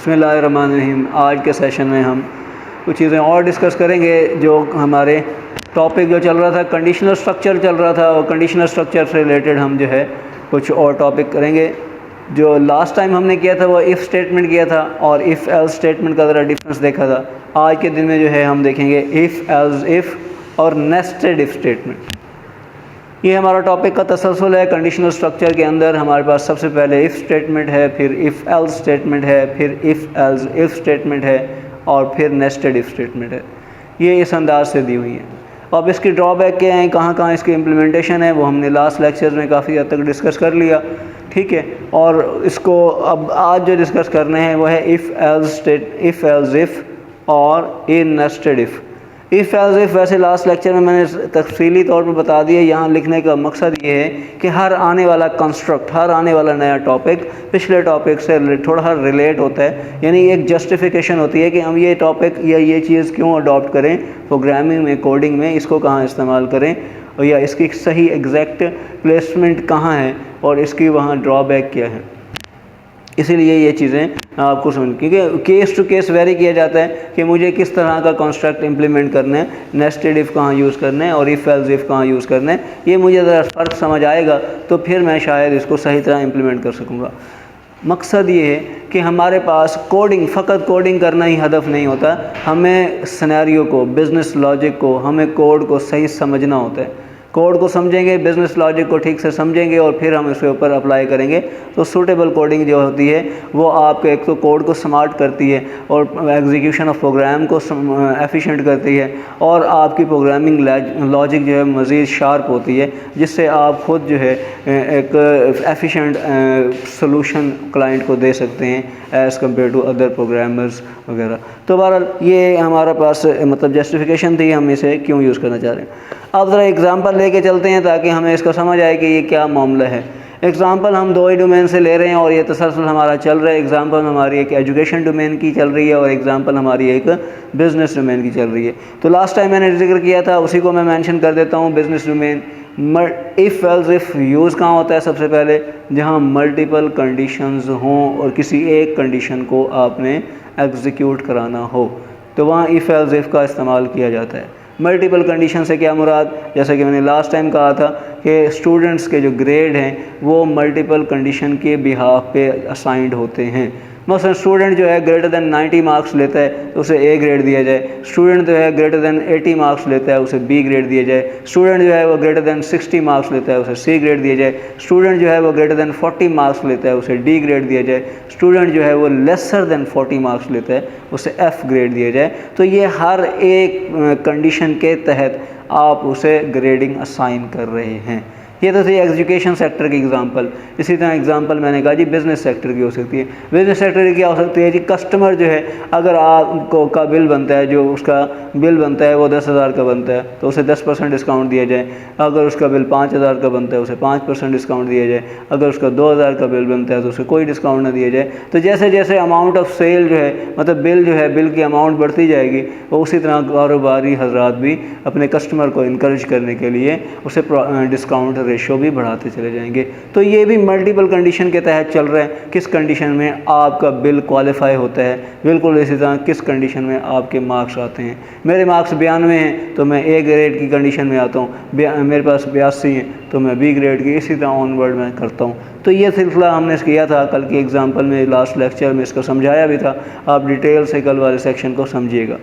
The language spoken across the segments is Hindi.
बिस्मिल्लाहिर्रहमानिर्रहीम। आज के सेशन में हम कुछ चीज़ें और डिस्कस करेंगे। जो हमारे टॉपिक जो चल रहा था कंडीशनल स्ट्रक्चर चल रहा था, और कंडीशनल स्ट्रक्चर से रिलेटेड हम जो है कुछ और टॉपिक करेंगे। जो लास्ट टाइम हमने किया था वो इफ़ स्टेटमेंट किया था और इफ़ एल्स स्टेटमेंट का ज़रा डिफरेंस देखा था। आज के दिन में जो है हम देखेंगे इफ़ एल्स इफ़ और नेस्टेड इफ़ स्टेटमेंट। ये हमारा टॉपिक का तसलसल है। कंडीशनल स्ट्रक्चर के अंदर हमारे पास सबसे पहले इफ़ स्टेटमेंट है, फिर इफ़ एल्स स्टेटमेंट है, फिर इफ़ एल्स इफ़ स्टेटमेंट है और फिर नेस्टेड इफ़ स्टेटमेंट है। ये इस अंदाज से दी हुई है। अब इसकी ड्रॉबैक क्या हैं, कहाँ कहाँ इसकी इम्प्लीमेंटेशन है, वो हमने लास्ट लेक्चर में काफ़ी हद तक डिस्कस कर लिया। ठीक है, और इसको अब आज जो डिस्कस करने हैं वो है इफ़ एल्स इफ़ और इन nested if. If else if वैसे लास्ट लेक्चर में मैंने तफसीली तौर पर बता दिया। यहाँ लिखने का मकसद ये है कि हर आने वाला कंस्ट्रक्ट, हर आने वाला नया टॉपिक पिछले टॉपिक से थोड़ा रिलेट होता है, यानी एक जस्टिफिकेशन होती है कि हम ये टॉपिक या ये चीज़ क्यों अडॉप्ट करें प्रोग्रामिंग में, कोडिंग में, इसको कहाँ इस्तेमाल करें, और या इसकी सही एग्जैक्ट प्लेसमेंट कहाँ है और इसकी वहाँ ड्रॉबैक क्या है। इसीलिए ये चीज़ें आपको समझ, क्योंकि केस टू केस वेरी किया जाता है कि मुझे किस तरह का कॉन्स्ट्रक्ट इम्प्लीमेंट करना है, नेस्टेड इफ़ कहाँ यूज़ करना है और इफ़ एल्स इफ़ कहाँ यूज़ करना है। ये मुझे ज़रा फ़र्क समझ आएगा तो फिर मैं शायद इसको सही तरह इम्प्लीमेंट कर सकूँगा। मकसद ये है कि हमारे पास कोडिंग, फ़कत कोडिंग करना ही हदफ नहीं होता। हमें सिनेरियो को, बिज़नेस लॉजिक को, हमें कोड को सही समझना होता है। कोड को समझेंगे, बिज़नेस लॉजिक को ठीक से समझेंगे और फिर हम इसके ऊपर अप्लाई करेंगे तो सूटेबल कोडिंग जो होती है वो आपके एक तो कोड को स्मार्ट करती है और एग्जीक्यूशन ऑफ प्रोग्राम को एफिशिएंट करती है, और आपकी प्रोग्रामिंग लॉजिक जो है मज़ीद शार्प होती है, जिससे आप ख़ुद जो है एक एफिशिएंट सॉल्यूशन क्लाइंट को दे सकते हैं as compare to other programmers वगैरह। तो बहरहाल ये हमारे पास मतलब जस्टिफिकेशन थी हम इसे क्यों यूज़ करना चाह रहे हैं। अब ज़रा एग्ज़ाम्पल लेके चलते हैं ताकि हमें इसको समझ आए कि ये क्या मामला है। एग्ज़ाम्पल हम दो ही डोमेन से ले रहे हैं और ये तसलसल हमारा चल रहा है। एग्ज़ाम्पल हमारी एक एजुकेशन डोमेन की चल रही है और एग्ज़ाम्पल हमारी एक बिज़नेस डोमेन की चल रही है। तो लास्ट टाइम मैंने जिक्र किया था, उसी को मैं मेंशन कर देता हूँ। Business domain if else if use कहाँ होता है? सबसे पहले जहाँ मल्टीपल कंडीशंस हों और किसी एक कंडीशन को आपने एग्जीक्यूट कराना हो तो वहाँ इफ़ एल्स इफ़ का इस्तेमाल किया जाता है। मल्टीपल कंडीशन से क्या मुराद, जैसा कि मैंने लास्ट टाइम कहा था कि स्टूडेंट्स के जो ग्रेड हैं वो मल्टीपल कंडीशन के बिहाफ पे असाइंड होते हैं। मसलन स्टूडेंट जो है ग्रेटर दैन 90 मार्क्स लेता है तो उसे ए ग्रेड दिया जाए। स्टूडेंट जो है ग्रेटर दैन 80 मार्क्स लेता है उसे बी ग्रेड दिया जाए। स्टूडेंट जो है वो ग्रेटर दैन 60 मार्क्स लेता है उसे सी ग्रेड दिया जाए। स्टूडेंट जो है वो ग्रेटर दैन 40 मार्क्स लेता है उसे डी ग्रेड दिया जाए। स्टूडेंट जो है वो लेसर दैन 40 मार्क्स लेता है उसे एफ़ ग्रेड दिया जाए। तो ये हर एक कंडीशन के तहत आप उसे ग्रेडिंग असाइन कर रहे हैं। ये तो थी एजुकेशन सेक्टर की एग्जांपल। इसी तरह एग्जांपल मैंने कहा जी बिज़नेस सेक्टर की हो सकती है। बिज़नेस सेक्टर की क्या हो सकती है जी, कस्टमर जो है अगर आपको का बिल बनता है, जो उसका बिल बनता है वो 10,000 का बनता है तो उसे 10% डिस्काउंट दिया जाए। अगर उसका बिल 5,000 का बनता है उसे 5% डिस्काउंट दिया जाए। अगर उसका 2,000 का बिल बनता है तो उसे कोई डिस्काउंट ना दिया जाए। तो जैसे जैसे अमाउंट ऑफ सेल जो है, मतलब बिल जो है, बिल की अमाउंट बढ़ती जाएगी, वो उसी तरह कारोबारी हजरात भी अपने कस्टमर को इनकरेज करने के लिए उसे डिस्काउंट रेशो भी बढ़ाते चले जाएंगे। तो ये भी मल्टीपल कंडीशन के तहत चल रहा है। किस कंडीशन में आपका बिल क्वालिफाई होता है, बिल्कुल इसी तरह किस कंडीशन में आपके मार्क्स आते हैं। मेरे मार्क्स 92 हैं तो मैं ए ग्रेड की कंडीशन में आता हूँ, मेरे पास 82 हैं तो मैं बी ग्रेड की, इसी तरह ऑनवर्ड मैं करता हूँ। तो ये सिलसिला हमने किया था कल की एग्जाम्पल में, लास्ट लेक्चर में इसको समझाया भी था। आप डिटेल से कल वाले सेक्शन को समझिएगा।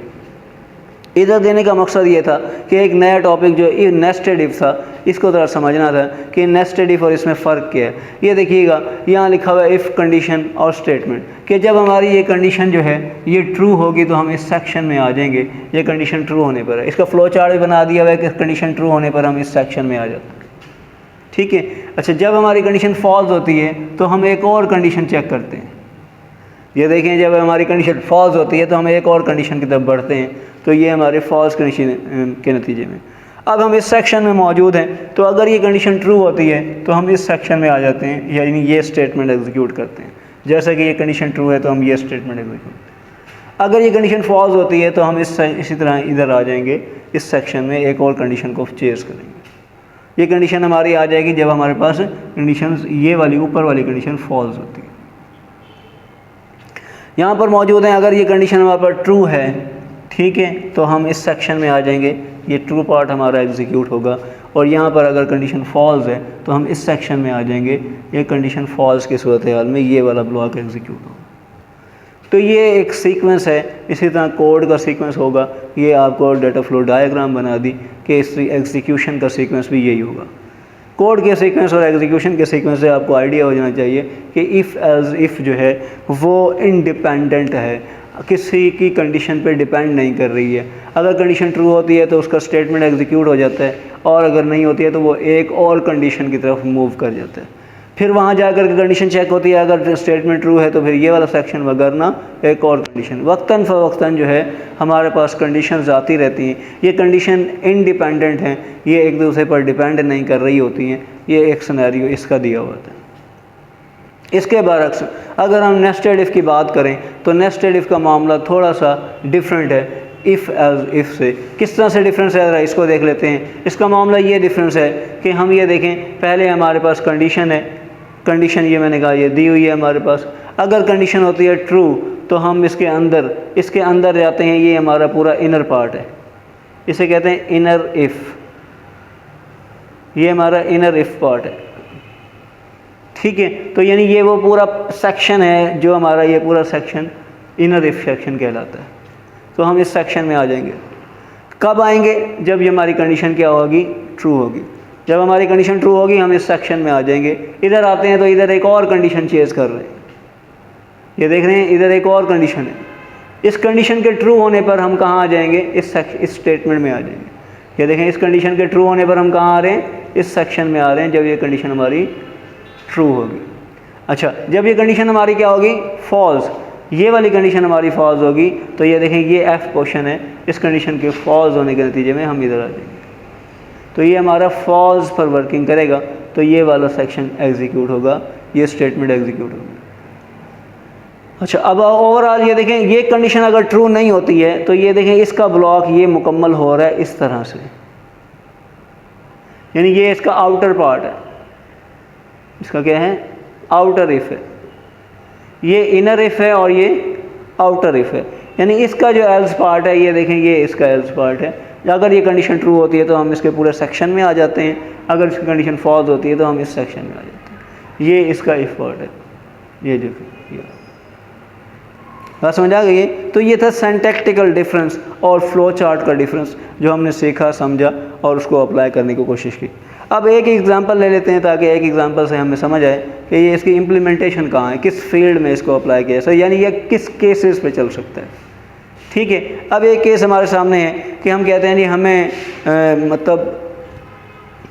इधर देने का मकसद ये था कि एक नया टॉपिक जो नेस्टेड इफ़ था इसको ज़रा समझना था कि नेस्टेड इफ़ और इसमें फ़र्क क्या है। ये देखिएगा यहाँ लिखा हुआ है इफ़ कंडीशन और स्टेटमेंट, कि जब हमारी ये कंडीशन जो है ये ट्रू होगी तो हम इस सेक्शन में आ जाएंगे। ये कंडीशन ट्रू होने पर है, इसका फ्लो चार्ट भी बना दिया हुआ है कि कंडीशन ट्रू होने पर हम इस सेक्शन में आ जाते हैं। ठीक है, अच्छा, जब हमारी कंडीशन फॉल्स होती है तो हम एक और कंडीशन चेक करते हैं। ये देखें, जब हमारी कंडीशन फॉल्स होती है तो हम एक और कंडीशन की तरफ बढ़ते हैं। तो ये हमारे फॉल्स कंडीशन के नतीजे में अब हम इस सेक्शन में मौजूद हैं। तो अगर ये कंडीशन ट्रू होती है तो हम इस सेक्शन में आ जाते हैं, यानी ये स्टेटमेंट एग्जीक्यूट करते हैं। जैसा कि ये कंडीशन ट्रू है तो हम ये स्टेटमेंट एग्जीक्यूट। अगर ये कंडीशन फॉल्स होती है तो हम इसी तरह इधर आ जाएंगे, इस सेक्शन में एक और कंडीशन को चेज़ करेंगे। ये कंडीशन हमारी आ जाएगी जब हमारे पास कंडीशन ये वाली ऊपर वाली कंडीशन फॉल्स होती है। यहाँ पर मौजूद हैं। अगर ये कंडीशन हमारे पास ट्रू है, ठीक है, तो हम इस सेक्शन में आ जाएंगे, ये ट्रू पार्ट हमारा एग्जीक्यूट होगा। और यहाँ पर अगर कंडीशन फॉल्स है तो हम इस सेक्शन में आ जाएंगे, ये कंडीशन फॉल्स की सूरत हाल में ये वाला ब्लॉक एग्जीक्यूट होगा। तो ये एक सीक्वेंस है। इसी तरह कोड का सीक्वेंस होगा। ये आपको डाटा फ्लो डायग्राम बना दी कि इस एग्जीक्यूशन का सीक्वेंस भी यही होगा। कोड के सीक्वेंस और एग्जीक्यूशन के सीक्वेंस से आपको आइडिया हो जाना चाहिए कि इफ़ एज इफ़ जो है वो इंडिपेंडेंट है, किसी की कंडीशन पे डिपेंड नहीं कर रही है। अगर कंडीशन ट्रू होती है तो उसका स्टेटमेंट एग्जीक्यूट हो जाता है, और अगर नहीं होती है तो वो एक और कंडीशन की तरफ मूव कर जाता है। फिर वहाँ जाकर के कंडीशन चेक होती है, अगर स्टेटमेंट ट्रू है तो फिर ये वाला सेक्शन वगरना एक और कंडीशन। वक्तन फ़वक्तन जो है हमारे पास कंडीशंस आती रहती हैं। ये कंडीशन इंडिपेंडेंट हैं, ये एक दूसरे पर डिपेंड नहीं कर रही होती हैं। ये एक सिनेरियो इसका दिया हुआ था। इसके बरक्स अगर हम नेस्टेड इफ़ की बात करें तो नेस्टेड इफ़ का मामला थोड़ा सा डिफरेंट है इफ़ एज इफ़ से। किस तरह से डिफरेंस है, ज़रा इसको देख लेते हैं। इसका मामला ये डिफरेंस है कि हम ये देखें, पहले हमारे पास कंडीशन है, कंडीशन ये मैंने कहा ये दी हुई है हमारे पास। अगर कंडीशन होती है ट्रू तो हम इसके अंदर जाते हैं। ये हमारा पूरा इनर पार्ट है, इसे कहते हैं इनर इफ़। ये हमारा इनर इफ़ पार्ट है, ठीक है। तो यानी ये वो पूरा सेक्शन है जो हमारा, ये पूरा सेक्शन इनर इफ़ सेक्शन कहलाता है। तो हम इस सेक्शन में आ जाएंगे। कब आएंगे? जब ये हमारी कंडीशन क्या होगी, ट्रू होगी। जब हमारी कंडीशन ट्रू होगी हम इस सेक्शन में आ जाएंगे। इधर आते हैं तो इधर एक और कंडीशन चेज कर रहे हैं, ये देख रहे हैं इधर एक और कंडीशन है। इस कंडीशन के ट्रू होने पर हम कहाँ आ जाएंगे, इस स्टेटमेंट में आ जाएंगे। ये देखें, इस कंडीशन के ट्रू होने पर हम कहाँ आ रहे हैं, इस सेक्शन में आ रहे हैं, जब ये कंडीशन हमारी ट्रू होगी। अच्छा, जब ये कंडीशन हमारी क्या होगी, फॉल्स, ये वाली कंडीशन हमारी फॉल्स होगी, तो ये देखें ये एफ पोर्शन है, इस कंडीशन के फॉल्स होने के नतीजे में हम इधर आ जाएंगे। तो ये हमारा फॉल्स पर वर्किंग करेगा, तो ये वाला सेक्शन एग्जीक्यूट होगा, ये स्टेटमेंट एग्जीक्यूट होगा। अच्छा, अब ओवरऑल ये देखें, ये कंडीशन अगर ट्रू नहीं होती है तो ये देखें इसका ब्लॉक ये मुकम्मल हो रहा है इस तरह से, यानी ये इसका आउटर पार्ट है, इसका क्या है, आउटर इफ है। ये इनर इफ है और ये आउटर इफ है, यानी इसका जो एल्स पार्ट है, ये देखें ये इसका एल्स पार्ट है। अगर ये कंडीशन ट्रू होती है तो हम इसके पूरे सेक्शन में आ जाते हैं, अगर इसकी कंडीशन फॉल्स होती है तो हम इस सेक्शन में आ जाते हैं। ये इसका इफ पार्ट है, ये जो बात समझ आ गई है। तो ये था सिंटैक्टिकल डिफरेंस और फ्लो चार्ट का डिफरेंस जो हमने सीखा, समझा और उसको अप्लाई करने की कोशिश की। अब एक एग्जांपल ले लेते हैं ताकि एक एग्जांपल से हमें समझ आए कि ये इसकी इम्प्लीमेंटेशन कहाँ है, किस फील्ड में इसको अप्लाई किया सर, यानी ये किस केसेस पे चल सकता है। ठीक है, अब एक केस हमारे सामने है कि हम कहते हैं जी हमें मतलब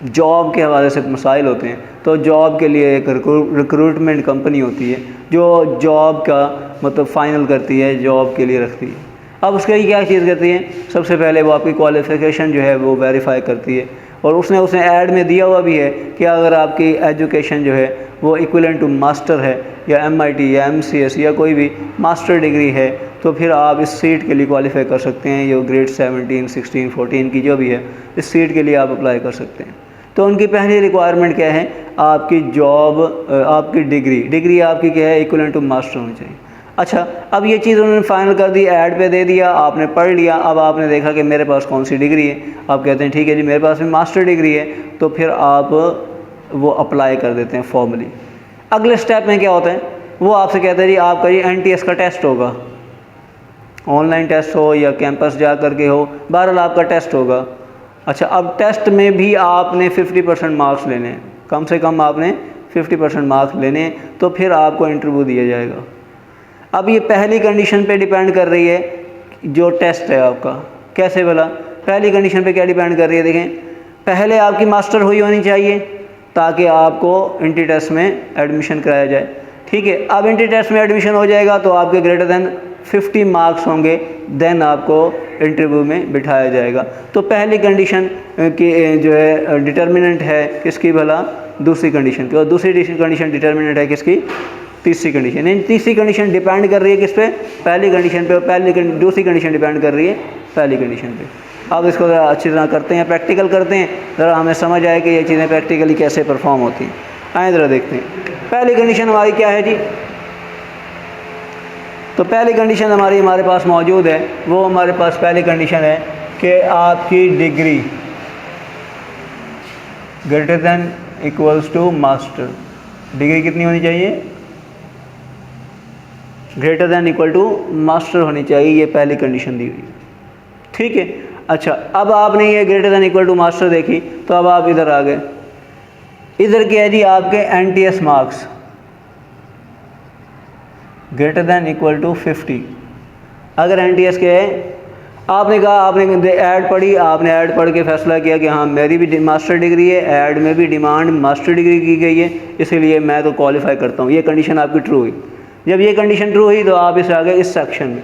जॉब के हवाले से मसाइल होते हैं, तो जॉब के लिए एक रिक्रूटमेंट कंपनी होती है जो जॉब का मतलब फ़ाइनल करती है, जॉब के लिए रखती है। अब उसके लिए क्या चीज़ करती है, सबसे पहले वो आपकी क्वालिफ़िकेशन जो है वो वेरीफाई करती है, और उसने ऐड में दिया हुआ भी है कि अगर आपकी एजुकेशन जो है वो इक्विवेलेंट टू मास्टर है या MIT या MCS या कोई भी मास्टर डिग्री है, तो फिर आप इस सीट के लिए क्वालिफाई कर सकते हैं। ये ग्रेड 17, 16, 14 की जो भी है, इस सीट के लिए आप अप्लाई कर सकते हैं। तो उनकी पहली रिक्वायरमेंट क्या है, आपकी जॉब, आपकी डिग्री आपकी क्या है, इक्विवेलेंट टू मास्टर होनी चाहिए। अच्छा, अब ये चीज़ उन्होंने फाइनल कर दी, ऐड पे दे दिया, आपने पढ़ लिया। अब आपने देखा कि मेरे पास कौन सी डिग्री है, आप कहते हैं ठीक है जी मेरे पास भी मास्टर डिग्री है, तो फिर आप वो अप्लाई कर देते हैं फॉर्मली। अगले स्टेप में क्या होता है, वो आपसे कहते हैं जी आपका ये NTS का टेस्ट होगा, ऑनलाइन टेस्ट हो या कैंपस जा कर के हो, बहरहाल आपका टेस्ट होगा। अच्छा, अब टेस्ट में भी आपने 50% मार्क्स लेने हैं, कम से कम आपने 50% मार्क्स लेने हैं, तो फिर आपको इंटरव्यू दिया जाएगा। अब ये पहली कंडीशन पे डिपेंड कर रही है, जो टेस्ट है आपका कैसे भला, पहली कंडीशन पे क्या डिपेंड कर रही है, देखें पहले आपकी मास्टर हुई होनी चाहिए ताकि आपको इंट्री टेस्ट में एडमिशन कराया जाए। ठीक है, अब इंट्री टेस्ट में एडमिशन हो जाएगा तो आपके ग्रेटर देन 50 मार्क्स होंगे, देन आपको इंटरव्यू में बिठाया जाएगा। तो पहली कंडीशन की जो है डिटर्मिनेंट है किसकी भला, दूसरी कंडीशन की, और दूसरी कंडीशन डिटर्मिनेंट है किसकी, तीसरी कंडीशन। यानी तीसरी कंडीशन डिपेंड कर रही है किस पे, पहली कंडीशन पे, दूसरी कंडीशन डिपेंड कर रही है पहली कंडीशन पे। अब इसको ज़रा अच्छी तरह करते हैं, प्रैक्टिकल करते हैं, ज़रा हमें समझ आए कि ये चीज़ें प्रैक्टिकली कैसे परफॉर्म होती हैं। आए ज़रा देखते हैं। पहली कंडीशन हमारी क्या है जी, तो पहली कंडीशन हमारे पास मौजूद है, वो हमारे पास पहली कंडीशन है कि आपकी degree greater than equals to master. Degree कितनी होनी चाहिए? Greater than equal to master होनी चाहिए, ये पहली कंडीशन दी हुई। ठीक है, अच्छा अब आपने ये greater than equal to master देखी, तो अब आप इधर आ गए। इधर क्या है जी? आपके NTS marks greater than equal to 50। अगर NTS के है, आपने कहा, आपने ऐड पढ़ी, आपने ऐड पढ़ के फैसला किया कि हाँ मेरी भी मास्टर डिग्री है, ऐड में भी डिमांड मास्टर डिग्री की गई है, इसीलिए मैं तो क्वालिफाई करता हूँ। ये कंडीशन आपकी ट्रू हुई। जब ये कंडीशन ट्रू हुई तो आप इस आ गए इस सेक्शन में।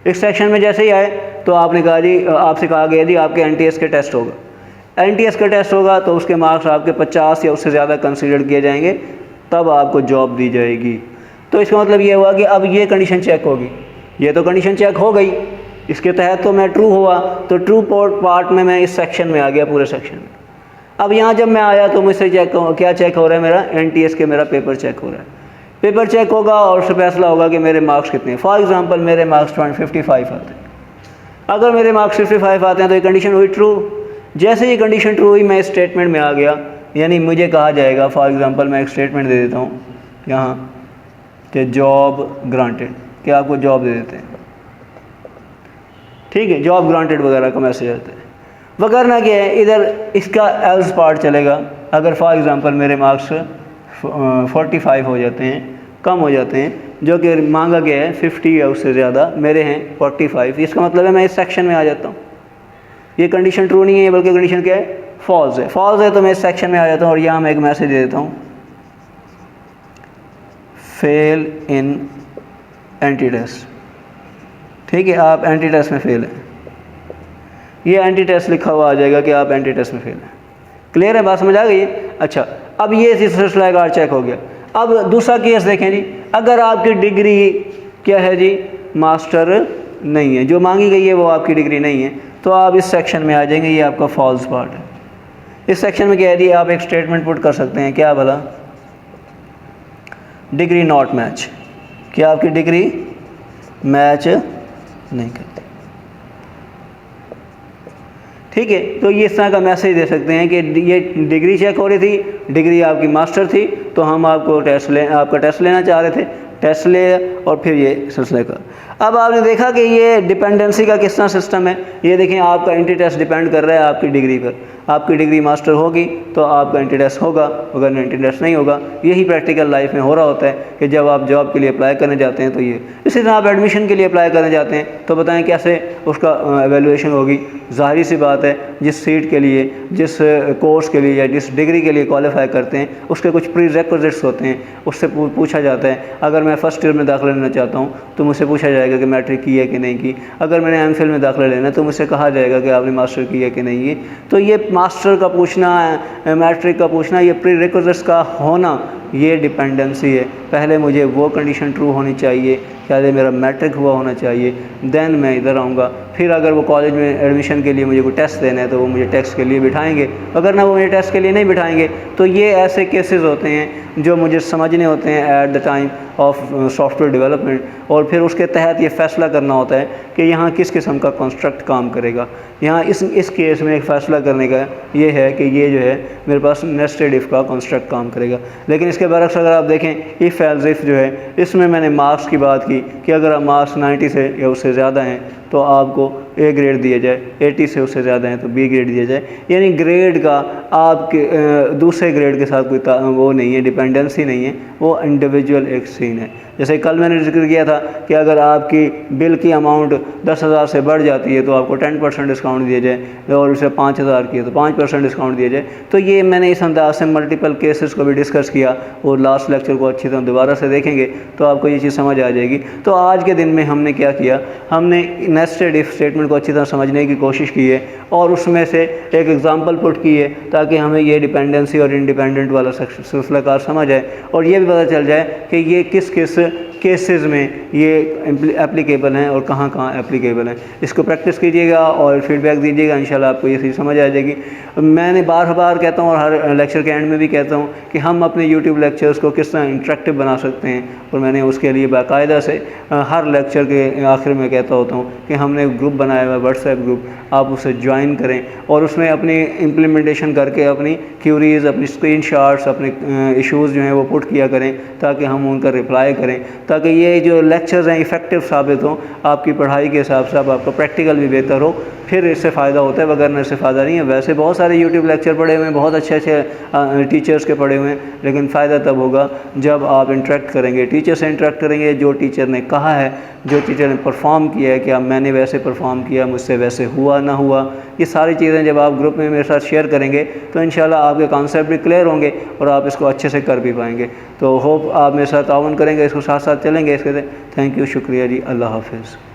इस सेक्शन में जैसे ही आए तो आपने कहा जी, आपसे कहा गया जी आपके NTS के टेस्ट होगा। NTS का टेस्ट होगा तो उसके मार्क्स आपके 50 या उससे ज़्यादा कंसीडर किए जाएंगे, तब आपको जॉब दी जाएगी। तो इसका मतलब ये हुआ कि अब ये कंडीशन चेक होगी। ये तो कंडीशन चेक हो गई, इसके तहत तो मैं ट्रू हुआ, तो ट्रू पार्ट में मैं इस सेक्शन में आ गया, पूरे सेक्शन में। अब यहाँ जब मैं आया तो मुझसे क्या चेक हो रहा है? मेरा NTS के मेरा पेपर चेक हो रहा है। पेपर चेक होगा और उससे फैसला होगा कि मेरे मार्क्स कितने हैं। फॉर एग्जांपल मेरे मार्क्स 55 आते हैं। अगर मेरे मार्क्स 55 आते हैं तो ये कंडीशन हुई ट्रू। जैसे ये कंडीशन ट्रू हुई, मैं इस स्टेटमेंट में आ गया, यानी मुझे कहा जाएगा, फॉर एग्जांपल मैं एक स्टेटमेंट दे देता हूँ यहाँ कि जॉब ग्रांटेड, कि आपको जॉब दे देते हैं। ठीक है, जॉब ग्रांटेड वगैरह का मैसेज आता है। वगैरह क्या है, इधर इसका एल्स पार्ट चलेगा। अगर फॉर एग्जांपल मेरे मार्क्स 45 हो जाते हैं, कम हो जाते हैं, जो कि मांगा गया है 50 या उससे ज़्यादा, मेरे हैं 45, इसका मतलब है मैं इस सेक्शन में आ जाता हूँ। ये कंडीशन ट्रू नहीं है, बल्कि कंडीशन क्या है? फॉल्स है। फॉल्स है तो मैं इस सेक्शन में आ जाता हूँ और यहाँ मैं एक मैसेज दे देता हूँ, फेल इन एंटी टेस्ट। ठीक है, आप एंटी टेस्ट में फेल हैं। ये एंटी टेस्ट लिखा हुआ आ जाएगा कि आप एंटी टेस्ट में फेल हैं। क्लियर है, बात समझ आ गई है? अच्छा, अब ये सिलसिला चेक हो गया। अब दूसरा केस देखें जी, अगर आपकी डिग्री क्या है जी? मास्टर नहीं है, जो मांगी गई है वो आपकी डिग्री नहीं है, तो आप इस सेक्शन में आ जाएंगे। ये आपका फॉल्स पार्ट है। इस सेक्शन में क्या है जी? आप एक स्टेटमेंट पुट कर सकते हैं, क्या भला? डिग्री नॉट मैच, क्या आपकी डिग्री मैच नहीं करती। ठीक है, तो ये इस तरह का मैसेज दे सकते हैं कि ये डिग्री चेक हो रही थी, डिग्री आपकी मास्टर थी, तो हम आपको आपका टेस्ट लेना चाह रहे थे, टेस्ट ले और फिर ये सिलसिले का। अब आपने देखा कि ये डिपेंडेंसी का किस तरह सिस्टम है। ये देखें, आपका एंटी टेस्ट डिपेंड कर रहा है आपकी डिग्री पर। आपकी डिग्री मास्टर होगी तो आपका एंटी टेस्ट होगा, अगर एंटी टेस्ट नहीं होगा। यही प्रैक्टिकल लाइफ में हो रहा होता है कि जब आप जॉब के लिए अप्लाई करने जाते हैं तो ये, इसी तरह आप एडमिशन के लिए अप्लाई करने जाते हैं तो बताएं कैसे उसका एवेलुएशन होगी। ज़ाहिर सी बात है, जिस सीट के लिए, जिस कोर्स के लिए या जिस डिग्री के लिए क्वालिफाई करते हैं, उसके कुछ प्रीरेक्विजिट्स होते हैं, उससे पूछा जाता है। अगर मैं फ़र्स्ट ईयर में दाखिला लेना चाहता हूँ तो मुझसे पूछा जाएगा कि मैट्रिक की है कि नहीं की। अगर मैंने एमफिल में दाखिला लेना है तो मुझसे कहा जाएगा कि आपने मास्टर की है कि नहीं है। तो ये मास्टर का पूछना, मैट्रिक का पूछना, ये प्रीरेक्विजिट्स का होना, ये डिपेंडेंसी है। पहले मुझे वो कंडीशन ट्रू होनी चाहिए, पहले मेरा मैट्रिक हुआ होना चाहिए, देन मैं इधर आऊँगा। फिर अगर वो कॉलेज में एडमिशन के लिए मुझे कोई टेस्ट देना है तो वो मुझे टेस्ट के लिए बिठाएंगे, अगर ना वो मुझे टेस्ट के लिए नहीं बिठाएंगे तो ये ऐसे केसेस होते हैं जो मुझे समझने होते हैं at the time of software development. और फिर उसके तहत ये फ़ैसला करना होता है कि यहाँ किस किस्म का कंस्ट्रक्ट काम करेगा। यहाँ इस केस में एक फ़ैसला करने का ये है कि ये जो है मेरे पास नेस्टेड इफ़ का कंस्ट्रक्ट काम करेगा। लेकिन इसके बरक्स अगर आप देखें, इफ़ एल्स इफ़ जो है, इसमें मैंने मार्क्स की बात की कि अगर आप मार्क्स 90 से या उससे ज़्यादा हैं तो आपको ए ग्रेड दिया जाए, 80 से उससे ज़्यादा हैं तो बी ग्रेड दिया जाए। यानी ग्रेड का आपके दूसरे ग्रेड के साथ कोई वो नहीं है, डिपेंडेंसी नहीं है, वो इंडिविजुअल एक सीन है। जैसे कल मैंने जिक्र किया था कि अगर आपकी बिल की अमाउंट 10,000 से बढ़ जाती है तो आपको 10% डिस्काउंट दिया जाए, और उसे 5,000 की है तो 5% डिस्काउंट दिया जाए। तो ये मैंने इस अंदाज से मल्टीपल केसेस को भी डिस्कस किया, और लास्ट लेक्चर को अच्छी तरह दोबारा से देखेंगे तो आपको ये चीज़ समझ आ जाएगी। तो आज के दिन में हमने क्या किया, हमने नेस्टेड इफ स्टेटमेंट को अच्छी तरह समझने की कोशिश की है और उसमें से एक एग्जांपल पुट की है ताकि हमें ये डिपेंडेंसी और इंडिपेंडेंट वाला सिलसिलाकार समझ आए और ये भी पता चल जाए कि ये किस किस केसेस में ये एप्लीकेबल हैं और कहाँ कहाँ एप्लीकेबल हैं। इसको प्रैक्टिस कीजिएगा और फीडबैक दीजिएगा, इंशाल्लाह आपको ये चीज़ समझ आ जाएगी। मैंने बार बार कहता हूँ और हर लेक्चर के एंड में भी कहता हूँ कि हम अपने यूट्यूब लेक्चर्स को किस तरह इंटरेक्टिव बना सकते हैं, और मैंने उसके लिए बाकायदा से हर लेक्चर के आखिर में कहता होता हूँ कि हमने ग्रुप बनाया हुआ है, व्हाट्सएप ग्रुप, आप उसे ज्वाइन करें और उसमें अपनी इम्प्लीमेंटेशन करके अपनी क्यूरीज़, अपनी स्क्रीनशॉट्स, अपने इश्यूज़ जो हैं वो पुट किया करें ताकि हम उनका रिप्लाई करें, ताकि ये जो लेक्चर्स हैं इफ़ेक्टिव साबित हों आपकी पढ़ाई के हिसाब से, आपका प्रैक्टिकल भी बेहतर हो, फिर इससे फ़ायदा होता है, वगैरह इससे फ़ायदा नहीं है। वैसे बहुत सारे यूट्यूब लेक्चर पढ़े हुए हैं, बहुत अच्छे अच्छे टीचर्स के पढ़े हुए हैं, लेकिन फ़ायदा तब होगा जब आप इंटरेक्ट करेंगे, टीचर से इंटरेक्ट करेंगे, जो टीचर ने कहा है, जो टीचर ने परफॉर्म किया है, कि मैंने वैसे परफॉर्म किया, मुझसे वैसे हुआ ना हुआ, ये सारी चीज़ें जब आप ग्रुप में मेरे साथ शेयर करेंगे तो इंशाल्लाह आपके कॉन्सेप्ट भी क्लियर होंगे और आप इसको अच्छे से कर भी पाएंगे। तो होप आप मेरे साथ ताउन करेंगे, इसको साथ साथ चलेंगे इसके। थैंक यू, शुक्रिया जी, अल्लाह हाफ़िज़।